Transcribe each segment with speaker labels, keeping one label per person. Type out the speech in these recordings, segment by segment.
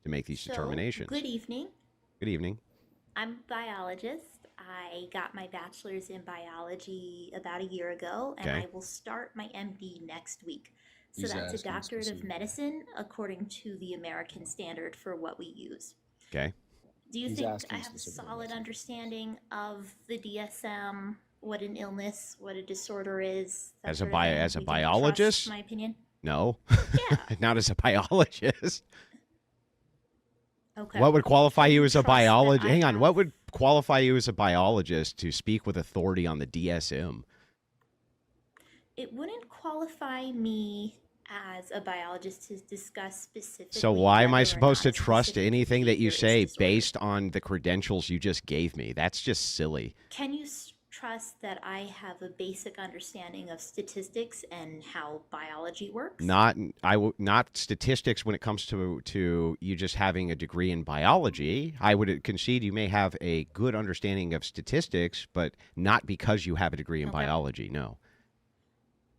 Speaker 1: to make these
Speaker 2: So,
Speaker 1: determinations.
Speaker 2: good evening.
Speaker 1: Good evening.
Speaker 2: I'm a biologist. I got my bachelor's in biology about a year ago, and
Speaker 1: Okay.
Speaker 2: I will start my MD next week. So
Speaker 3: He's
Speaker 2: that's a
Speaker 3: asking
Speaker 2: doctorate of
Speaker 3: specifically.
Speaker 2: medicine according to the American standard for what we use.
Speaker 1: Okay.
Speaker 2: Do you
Speaker 3: He's
Speaker 2: think I
Speaker 3: asking
Speaker 2: have a
Speaker 3: specifically
Speaker 2: solid
Speaker 3: about
Speaker 2: understanding of the DSM, what an illness, what a disorder is, that
Speaker 1: As a
Speaker 2: sort of thing?
Speaker 1: as a
Speaker 2: You can trust
Speaker 1: biologist?
Speaker 2: my opinion?
Speaker 1: No.
Speaker 2: Yeah.
Speaker 1: Not as a biologist.
Speaker 2: Okay.
Speaker 1: What would qualify
Speaker 2: Can
Speaker 1: you
Speaker 2: you
Speaker 1: as a
Speaker 2: trust that
Speaker 1: biologist?
Speaker 2: I
Speaker 1: Hang on.
Speaker 2: have
Speaker 1: What would qualify you as a biologist to speak with authority on the DSM?
Speaker 2: it wouldn't qualify me as a biologist to discuss
Speaker 1: So
Speaker 2: specifically
Speaker 1: why am I
Speaker 2: whether or
Speaker 1: supposed
Speaker 2: not
Speaker 1: to
Speaker 2: a
Speaker 1: trust
Speaker 2: specific
Speaker 1: anything that you
Speaker 2: behavior is
Speaker 1: say
Speaker 2: disordered.
Speaker 1: based on the credentials you just gave me? That's just silly.
Speaker 2: Can you trust that I have a basic understanding of statistics and how biology works?
Speaker 1: Not statistics when it comes to you just having a degree in biology. I would concede you may have a good understanding of statistics, but not because you have a degree in
Speaker 2: Okay.
Speaker 1: biology. No.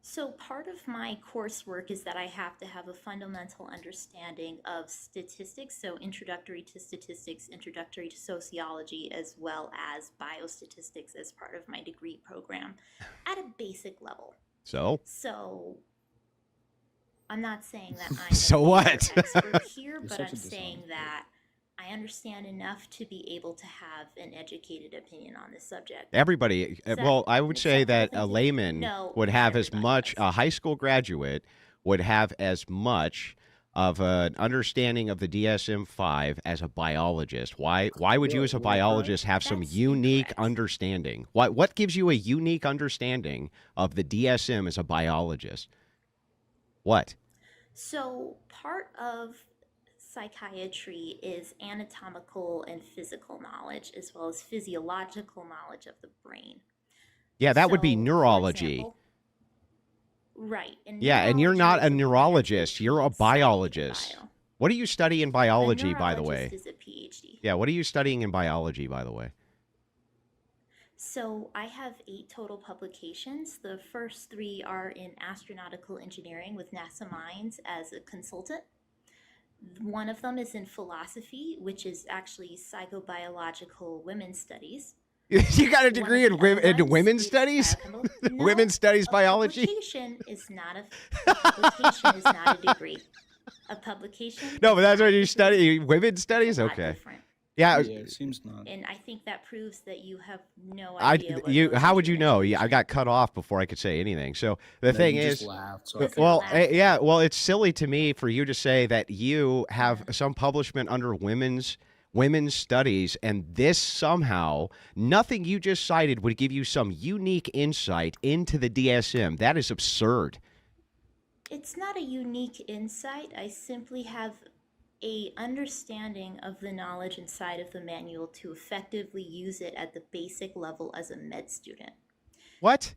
Speaker 2: So, part of my coursework is that I have to have a fundamental understanding of statistics, so introductory to statistics, introductory to sociology, as well as biostatistics as part of my degree program at a basic level.
Speaker 1: So
Speaker 2: So, I'm not saying that I'm
Speaker 1: So
Speaker 2: a
Speaker 1: what?
Speaker 2: major expert here,
Speaker 3: You're
Speaker 2: but
Speaker 3: such
Speaker 2: I'm
Speaker 3: a
Speaker 2: saying
Speaker 3: dishonest
Speaker 2: that I understand enough to be able to have an educated opinion on this subject.
Speaker 1: everybody,
Speaker 2: Is that
Speaker 1: well, I
Speaker 2: an
Speaker 1: would say
Speaker 2: acceptable
Speaker 1: that
Speaker 2: thing
Speaker 1: a
Speaker 2: to do?
Speaker 1: layman
Speaker 2: No,
Speaker 1: would
Speaker 2: not
Speaker 1: have as
Speaker 2: everybody
Speaker 1: much,
Speaker 2: does.
Speaker 1: a high school graduate would have as much of an understanding of the DSM-5 as a biologist. Why would you as a
Speaker 3: What,
Speaker 1: biologist have some
Speaker 2: That's
Speaker 1: unique
Speaker 2: incorrect.
Speaker 1: understanding? What gives you a unique understanding of the DSM as a biologist? What?
Speaker 2: So, part of psychiatry is anatomical and physical knowledge, as well as physiological knowledge of the brain.
Speaker 1: Yeah, that would be
Speaker 2: So, for
Speaker 1: neurology.
Speaker 2: example, right, and
Speaker 1: Yeah, and you're
Speaker 2: neurology
Speaker 1: not
Speaker 2: is
Speaker 1: a
Speaker 2: the one that's
Speaker 1: neurologist, you're a
Speaker 2: AP Psych and
Speaker 1: biologist.
Speaker 2: Bio.
Speaker 1: What do you study in
Speaker 2: A
Speaker 1: biology, by the
Speaker 2: neurologist
Speaker 1: way?
Speaker 2: is a PhD.
Speaker 1: Yeah, what are you studying in biology, by the way?
Speaker 2: So, I have 8 total publications. The first 3 are in astronautical engineering with NASA Mines as a consultant. One of them is in philosophy, which is actually psychobiological women's studies.
Speaker 1: You got a
Speaker 2: One of
Speaker 1: degree
Speaker 2: the other
Speaker 1: in
Speaker 2: ones
Speaker 1: women's
Speaker 2: is
Speaker 1: studies?
Speaker 2: biochemical.
Speaker 1: Women's
Speaker 2: No,
Speaker 1: studies
Speaker 2: a
Speaker 1: biology?
Speaker 2: publication is not a publication is not a degree. A publication
Speaker 1: No, but
Speaker 2: is
Speaker 1: that's
Speaker 2: not
Speaker 1: what
Speaker 2: a
Speaker 1: you
Speaker 2: degree.
Speaker 1: study. Women's
Speaker 2: It's a
Speaker 1: studies?
Speaker 2: lot
Speaker 1: Okay.
Speaker 2: different.
Speaker 1: Yeah,
Speaker 3: Yeah, it seems not.
Speaker 2: And I think that proves that you have no
Speaker 1: I
Speaker 2: idea what
Speaker 1: you
Speaker 2: goes
Speaker 1: how
Speaker 2: into
Speaker 1: would you
Speaker 2: an
Speaker 1: know? Yeah, I
Speaker 2: education.
Speaker 1: got cut off before I could say anything. So the
Speaker 3: No,
Speaker 1: thing
Speaker 3: you just
Speaker 1: is,
Speaker 3: laughed. So I
Speaker 2: Because
Speaker 3: figured
Speaker 2: you're
Speaker 1: well,
Speaker 2: laughing.
Speaker 1: yeah, well, it's silly to me for you to say that you have
Speaker 2: Yeah.
Speaker 1: some publishment under women's studies, and this somehow nothing you just cited would give you some unique insight into the DSM. That is absurd.
Speaker 2: It's not a unique insight. I simply have a understanding of the knowledge inside of the manual to effectively use it at the basic level as a med student.
Speaker 1: What?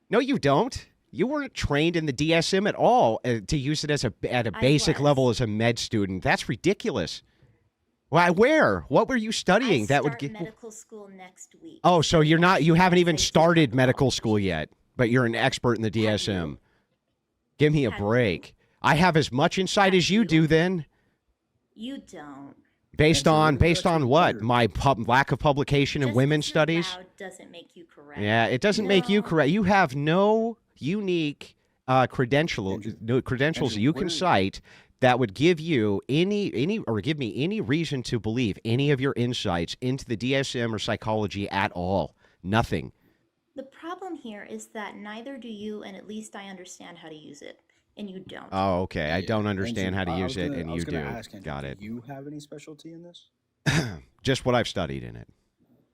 Speaker 1: No, you don't. You weren't trained in the DSM at all to use it as at a
Speaker 2: I
Speaker 1: basic level
Speaker 2: was.
Speaker 1: as a med student. That's ridiculous. Why? Where? What were you
Speaker 2: I
Speaker 1: studying? That would
Speaker 2: start
Speaker 1: get.
Speaker 2: medical school next week,
Speaker 1: Oh, so
Speaker 2: so
Speaker 1: you're not. You
Speaker 2: actually,
Speaker 1: haven't
Speaker 2: yes,
Speaker 1: even
Speaker 2: I do have
Speaker 1: started
Speaker 2: the
Speaker 1: medical school
Speaker 2: qualifications.
Speaker 1: yet, but you're an expert in the
Speaker 2: Have
Speaker 1: DSM.
Speaker 2: you?
Speaker 1: Give me a
Speaker 2: Have you?
Speaker 1: break. I have as much insight
Speaker 2: Have
Speaker 1: as you
Speaker 2: you?
Speaker 1: do. Then,
Speaker 2: You don't.
Speaker 1: based
Speaker 3: Andrew,
Speaker 1: on
Speaker 3: what is actually
Speaker 1: what?
Speaker 3: weird?
Speaker 1: My lack of publication in
Speaker 2: Just
Speaker 1: women's
Speaker 2: because you're
Speaker 1: studies.
Speaker 2: loud doesn't make you correct.
Speaker 1: Yeah, it doesn't make you
Speaker 2: No.
Speaker 1: correct. You have no unique credentials
Speaker 3: Andrew,
Speaker 1: you can cite that would give you any or give me any reason to believe any of your insights into the DSM or psychology at all. Nothing.
Speaker 2: The problem here is that neither do you, and at least I understand how to use it, and you don't.
Speaker 1: Oh, okay. I
Speaker 3: Yeah,
Speaker 1: don't understand
Speaker 3: Andrew,
Speaker 1: how to
Speaker 3: I
Speaker 1: use
Speaker 3: was
Speaker 1: it,
Speaker 3: gonna
Speaker 1: and
Speaker 3: I
Speaker 1: you
Speaker 3: was gonna
Speaker 1: do.
Speaker 3: ask Andrew,
Speaker 1: Got
Speaker 3: do
Speaker 1: it.
Speaker 3: you have any specialty in this?
Speaker 1: Just what I've studied in it.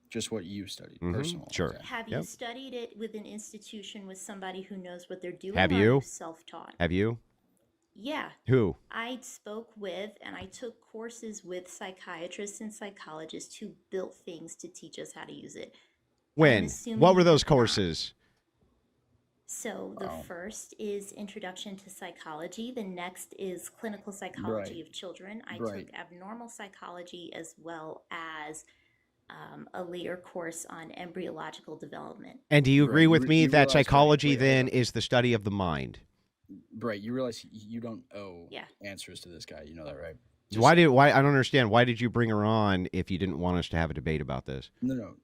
Speaker 3: Just what you studied,
Speaker 1: Mhm,
Speaker 3: personal.
Speaker 1: sure.
Speaker 3: Okay.
Speaker 2: Have you
Speaker 1: Yep.
Speaker 2: studied it with an institution with somebody who knows what they're doing,
Speaker 1: Have
Speaker 2: or are
Speaker 1: you?
Speaker 2: you self-taught?
Speaker 1: Have you?
Speaker 2: Yeah,
Speaker 1: Who?
Speaker 2: I spoke with and I took courses with psychiatrists and psychologists who built things to teach us how to use it. And I'm
Speaker 1: When?
Speaker 2: assuming
Speaker 1: What were
Speaker 2: you
Speaker 1: those
Speaker 2: have not.
Speaker 1: courses?
Speaker 2: So the
Speaker 3: Wow.
Speaker 2: first is Introduction to Psychology. The next is Clinical Psychology
Speaker 3: Right.
Speaker 2: of Children. I
Speaker 3: Right.
Speaker 2: took Abnormal Psychology as well as a later course on embryological development.
Speaker 1: And do you
Speaker 3: Right.
Speaker 1: agree with me
Speaker 3: You
Speaker 1: that
Speaker 3: realize,
Speaker 1: psychology
Speaker 3: wait, hold
Speaker 1: then
Speaker 3: up.
Speaker 1: is the study of the mind?
Speaker 3: Right. You realize you don't owe
Speaker 2: Yeah.
Speaker 3: answers to this guy. You know that, right? Just
Speaker 1: Why I don't understand. Why did you bring her on if you didn't want us to have a debate about this?
Speaker 3: no.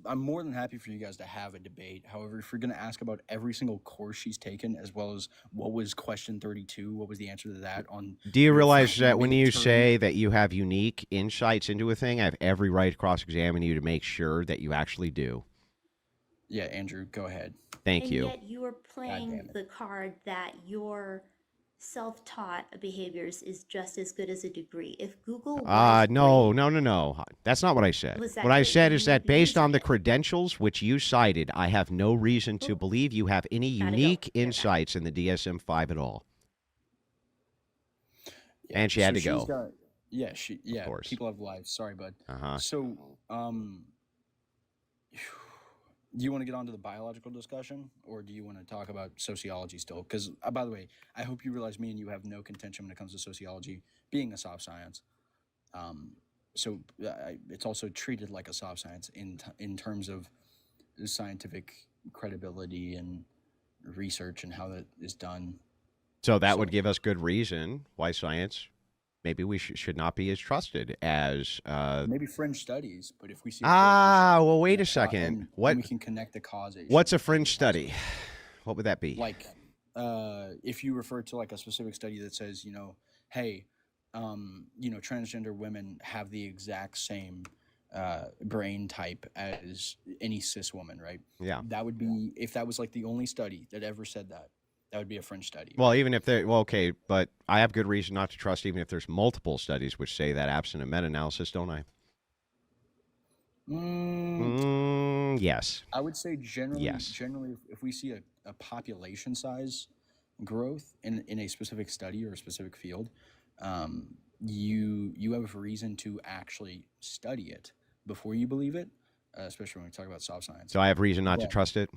Speaker 3: I'm more than happy for you guys to have a debate. However, if you're going to ask about every single course she's taken, as well as what was question 32, what was the answer to that on
Speaker 1: Do you realize that when you
Speaker 3: midterm.
Speaker 1: say that you have unique insights into a thing, I have every right to cross-examine you to make sure that you actually do.
Speaker 3: Yeah, Andrew, go ahead.
Speaker 1: Thank
Speaker 2: And
Speaker 1: you.
Speaker 2: yet you are
Speaker 3: damn
Speaker 2: playing
Speaker 3: it.
Speaker 2: the card that your self-taught behaviors is just as good as a degree. If Google was
Speaker 1: No.
Speaker 2: great,
Speaker 1: That's not what I said.
Speaker 2: was that
Speaker 1: What I
Speaker 2: great?
Speaker 1: said is
Speaker 2: You
Speaker 1: that based
Speaker 2: using
Speaker 1: on the
Speaker 2: it.
Speaker 1: credentials which you cited, I have no reason to
Speaker 2: Oh,
Speaker 1: believe you have any
Speaker 2: gotta go.
Speaker 1: unique
Speaker 2: You're back.
Speaker 1: insights in the DSM-5 at all.
Speaker 3: Yeah,
Speaker 1: And she had
Speaker 3: so
Speaker 1: to
Speaker 3: she's
Speaker 1: go.
Speaker 3: got yeah,
Speaker 1: course.
Speaker 3: people have lives. Sorry, bud.
Speaker 1: Uh-huh.
Speaker 3: So, do you want to get on to the biological discussion, or do you want to talk about sociology still? Because, by the way, I hope you realize me and you have no contention when it comes to sociology being a soft science. So it's also treated like a soft science in terms of scientific credibility and research and how that is done.
Speaker 1: So that
Speaker 3: So-
Speaker 1: would give us good reason why science maybe we should not be as trusted as
Speaker 3: Maybe fringe studies, but if we see a
Speaker 1: well, wait a
Speaker 3: correlation,
Speaker 1: second.
Speaker 3: and
Speaker 1: What
Speaker 3: we can connect the causation.
Speaker 1: what's a fringe study? What would that be?
Speaker 3: Like if you refer to like a specific study that says, hey, transgender women have the exact same brain type as any cis woman, right?
Speaker 1: Yeah.
Speaker 3: That would be, if that was like the only study that ever said that, that would be a fringe study.
Speaker 1: Well, even if they okay, but I have good reason not to trust even if there's multiple studies which say that absent a meta-analysis, don't I? Yes.
Speaker 3: I would say generally,
Speaker 1: Yes.
Speaker 3: if we see a population size growth in a specific study or a specific field, you have a reason to actually study it before you believe it, especially when we talk about soft science.
Speaker 1: So I have reason not to
Speaker 3: Yeah.
Speaker 1: trust it?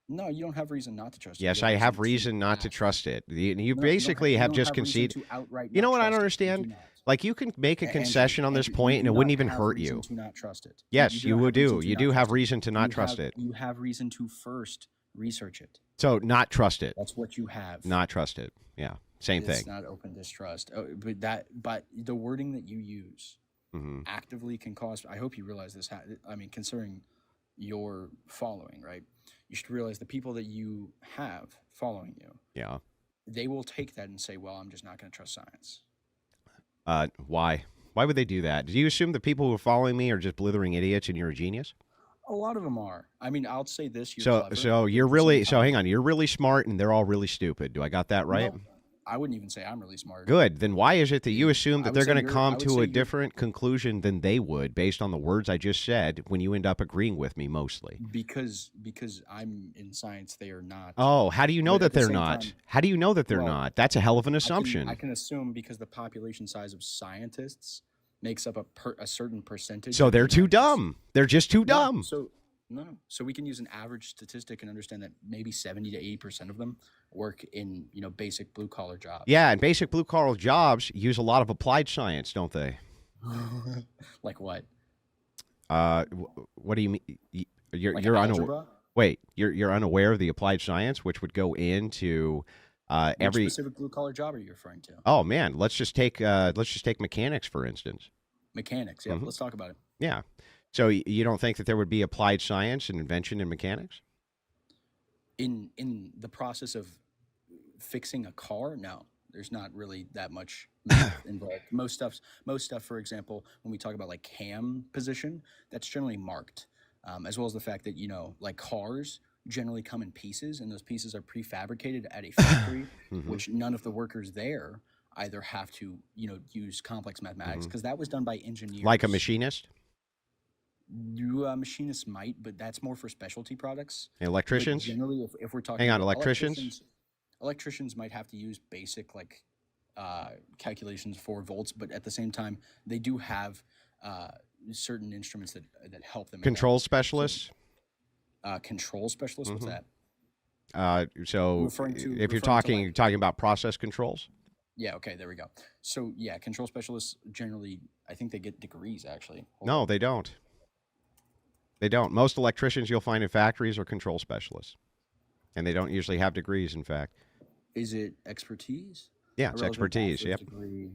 Speaker 3: No, you don't have reason not to trust it.
Speaker 1: Yes,
Speaker 3: You
Speaker 1: I have
Speaker 3: to
Speaker 1: reason not to
Speaker 3: ask.
Speaker 1: trust it. You
Speaker 3: No, you don't
Speaker 1: basically
Speaker 3: you
Speaker 1: have
Speaker 3: don't
Speaker 1: just
Speaker 3: reason
Speaker 1: conceded.
Speaker 3: to outright
Speaker 1: You know
Speaker 3: not
Speaker 1: what I don't
Speaker 3: trust it. You
Speaker 1: understand?
Speaker 3: do not.
Speaker 1: Like you can make a
Speaker 3: Andrew,
Speaker 1: concession on this
Speaker 3: Andrew,
Speaker 1: point
Speaker 3: you
Speaker 1: and
Speaker 3: do
Speaker 1: it wouldn't
Speaker 3: not
Speaker 1: even
Speaker 3: have
Speaker 1: hurt
Speaker 3: reason
Speaker 1: you.
Speaker 3: to not trust it.
Speaker 1: Yes,
Speaker 3: do
Speaker 1: you
Speaker 3: not
Speaker 1: would
Speaker 3: have reason
Speaker 1: do.
Speaker 3: to
Speaker 1: You
Speaker 3: not
Speaker 1: do have
Speaker 3: trust it.
Speaker 1: reason to not
Speaker 3: You
Speaker 1: trust
Speaker 3: have-
Speaker 1: it.
Speaker 3: You have reason to first research it.
Speaker 1: So not trust it.
Speaker 3: That's what you have.
Speaker 1: Not trust it. Yeah. Same
Speaker 3: It's
Speaker 1: thing.
Speaker 3: not open distrust. But the wording that you use
Speaker 1: Hmm.
Speaker 3: actively can cause. I hope you realize this. I mean, considering your following, right? You should realize the people that you have following you,
Speaker 1: Yeah.
Speaker 3: they will take that and say, "Well, I'm just not going to trust science."
Speaker 1: Why? Why would they do that? Do you assume the people who are following me are just blithering idiots and you're a genius?
Speaker 3: A lot of them are. I mean, I'll say this: you're
Speaker 1: So
Speaker 3: clever,
Speaker 1: so
Speaker 3: but
Speaker 1: you're
Speaker 3: at the
Speaker 1: really
Speaker 3: same
Speaker 1: so hang
Speaker 3: time-
Speaker 1: on, you're really smart and they're all really stupid. Do I got that right?
Speaker 3: No, I wouldn't even say I'm really smart.
Speaker 1: Good. Then why is it that you assume
Speaker 3: I
Speaker 1: that
Speaker 3: would
Speaker 1: they're
Speaker 3: say
Speaker 1: going to
Speaker 3: you're-
Speaker 1: come
Speaker 3: I would
Speaker 1: to
Speaker 3: say
Speaker 1: a
Speaker 3: you're-
Speaker 1: different conclusion than they would based on the words I just said when you end up agreeing with me mostly?
Speaker 3: Because I'm in science, they are not.
Speaker 1: Oh, how do you know
Speaker 3: But
Speaker 1: that
Speaker 3: at the
Speaker 1: they're
Speaker 3: same
Speaker 1: not?
Speaker 3: time-
Speaker 1: How do you know that they're
Speaker 3: Well,
Speaker 1: not? That's a hell of an assumption.
Speaker 3: I can assume because the population size of scientists makes up a certain percentage.
Speaker 1: So
Speaker 3: of the
Speaker 1: they're too
Speaker 3: United States.
Speaker 1: dumb. They're just too
Speaker 3: No,
Speaker 1: dumb.
Speaker 3: No. So we can use an average statistic and understand that maybe 70 to 80% of them work in basic blue collar jobs.
Speaker 1: Yeah, and basic blue collar jobs use a lot of applied science, don't they?
Speaker 3: Like what?
Speaker 1: What do you mean? You're
Speaker 3: Like
Speaker 1: you're unaware.
Speaker 3: algebra?
Speaker 1: Wait, you're unaware of the applied science, which would go into
Speaker 3: Which
Speaker 1: every.
Speaker 3: specific blue collar job are you referring to?
Speaker 1: Oh man, let's just take mechanics for instance.
Speaker 3: Mechanics. Yeah,
Speaker 1: Mhm.
Speaker 3: let's talk about it.
Speaker 1: Yeah. So you don't think that there would be applied science and invention in mechanics?
Speaker 3: In the process of fixing a car, no, there's not really that much math involved. Most stuff, for example, when we talk about like cam position, that's generally marked, as well as the fact that like cars generally come in pieces, and those pieces are prefabricated at a factory,
Speaker 1: Mhm.
Speaker 3: which none of the workers there either have to use complex mathematics because that was done by engineers.
Speaker 1: Like a machinist,
Speaker 3: Machinists might, but that's more for specialty products. But
Speaker 1: electricians.
Speaker 3: generally, if we're talking
Speaker 1: Hang on,
Speaker 3: about
Speaker 1: electricians?
Speaker 3: electricians might have to use basic like calculations for volts, but at the same time, they do have certain instruments that help them. in that.
Speaker 1: Control specialists.
Speaker 3: Control specialists. What's
Speaker 1: Mhm.
Speaker 3: that?
Speaker 1: So
Speaker 3: Referring to-
Speaker 1: if
Speaker 3: referring
Speaker 1: you're
Speaker 3: to,
Speaker 1: talking
Speaker 3: like-
Speaker 1: talking about process controls.
Speaker 3: Yeah. Okay. There we go. So yeah, control specialists generally, I think they get degrees actually. Hold
Speaker 1: No,
Speaker 3: on.
Speaker 1: they don't. They don't. Most electricians you'll find in factories are control specialists, and they don't usually have degrees. In fact,
Speaker 3: Is it expertise?
Speaker 1: yeah,
Speaker 3: A
Speaker 1: it's
Speaker 3: relevant
Speaker 1: expertise.
Speaker 3: bachelor's
Speaker 1: Yep.
Speaker 3: degree